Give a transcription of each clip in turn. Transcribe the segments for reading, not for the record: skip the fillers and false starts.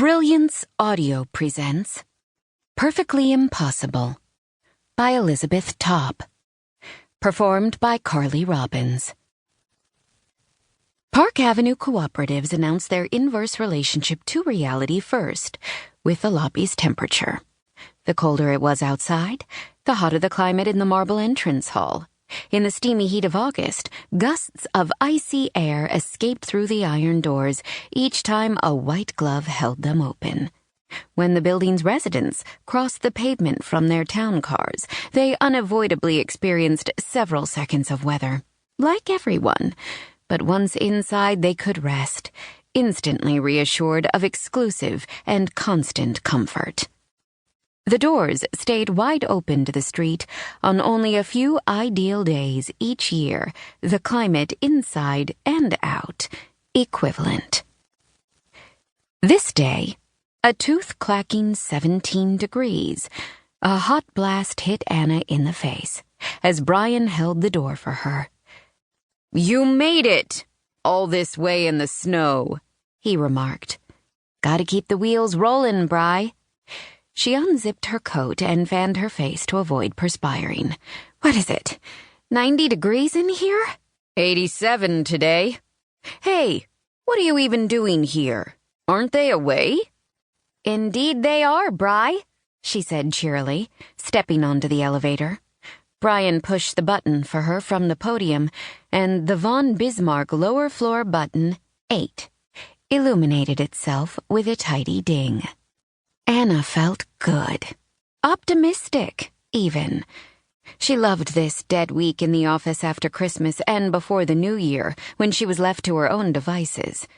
Brilliance Audio presents Perfectly Impossible by Elizabeth Topp. Performed by Carly Robbins. Park Avenue cooperatives announced their inverse relationship to reality first, with the lobby's temperature. The colder it was outside, the hotter the climate in the marble entrance hall. In the steamy heat of August, gusts of icy air escaped through the iron doors each time a white glove held them open. When the building's residents crossed the pavement from their town cars, they unavoidably experienced several seconds of weather, like everyone. But once inside, they could rest, instantly reassured of exclusive and constant comfort. The doors stayed wide open to the street on only a few ideal days each year, the climate inside and out equivalent. This day, a tooth-clacking 17 degrees, a hot blast hit Anna in the face as Brian held the door for her. "You made it! All this way in the snow," he remarked. "Gotta keep the wheels rollin', Bri." She unzipped her coat and fanned her face to avoid perspiring. "What is it? 90 degrees in here?" 87 today. "Hey, what are you even doing here? Aren't they away?" "Indeed they are, Bri," she said cheerily, stepping onto the elevator. Brian pushed the button for her from the podium, and the Von Bizmark lower floor button, 8, illuminated itself with a tidy ding. Anna felt good. Optimistic, even. She loved this dead week in the office after Christmas and before the New Year, when she was left to her own devices.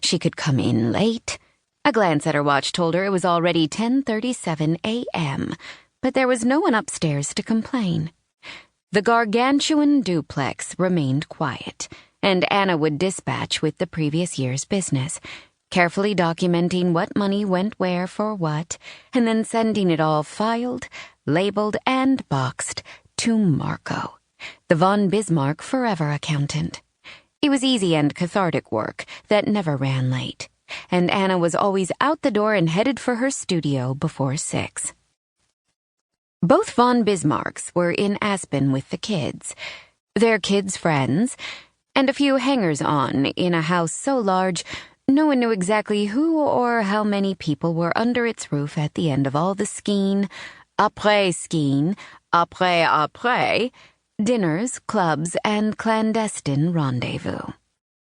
She could come in late. A glance at her watch told her it was already 10:37 a.m., but there was no one upstairs to complain. The gargantuan duplex remained quiet, and Anna would dispatch with the previous year's business, carefully documenting what money went where for what, and then sending it all filed, labeled, and boxed to Marco, the Von Bizmark forever accountant. It was easy and cathartic work that never ran late, and Anna was always out the door and headed for her studio before 6. Both Von Bizmarks were in Aspen with the kids, their kids' friends, and a few hangers-on in a house so large no one knew exactly who or how many people were under its roof at the end of all the skiing, après-skiing, après-après, dinners, clubs, and clandestine rendezvous.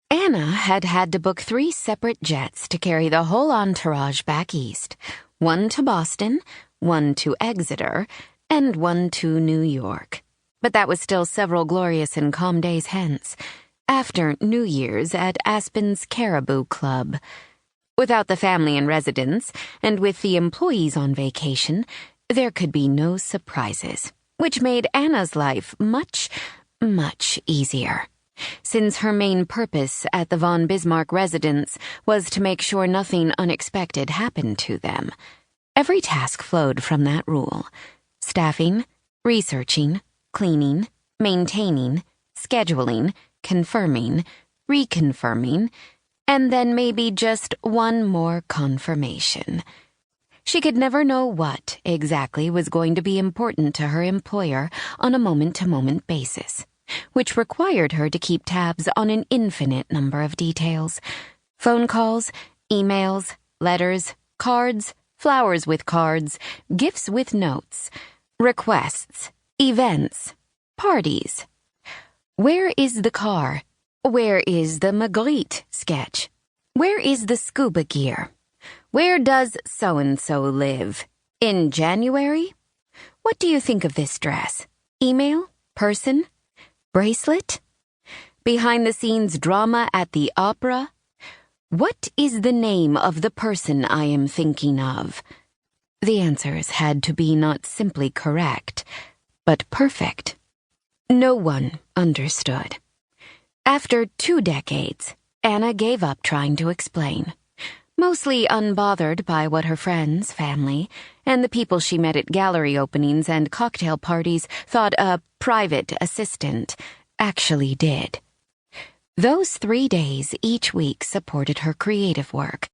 Anna had had to book 3 separate jets to carry the whole entourage back east, one to Boston, one to Exeter, and one to New York. But that was still several glorious and calm days hence, after New Year's at Aspen's Caribou Club. Without the family in residence, and with the employees on vacation, there could be no surprises, which made Anna's life much, much easier, since her main purpose at the Von Bizmark residence was to make sure nothing unexpected happened to them. Every task flowed from that rule: staffing, researching, cleaning, maintaining, scheduling, confirming, reconfirming, and then maybe just one more confirmation. She could never know what exactly was going to be important to her employer on a moment-to-moment basis, which required her to keep tabs on an infinite number of details: phone calls, emails, letters, cards, flowers with cards, gifts with notes, requests, events, parties. Where is the car? Where is the megarich sketch? Where is the scuba gear? Where does so-and-so live? In January? What do you think of this dress? Email? Person? Bracelet? Behind-the-scenes drama at the opera? What is the name of the person I am thinking of? The answers had to be not simply correct, but perfect. No one understood. After 2 decades, Anna gave up trying to explain, mostly unbothered by what her friends, family, and the people she met at gallery openings and cocktail parties thought a private assistant actually did. Those 3 days each week supported her creative work,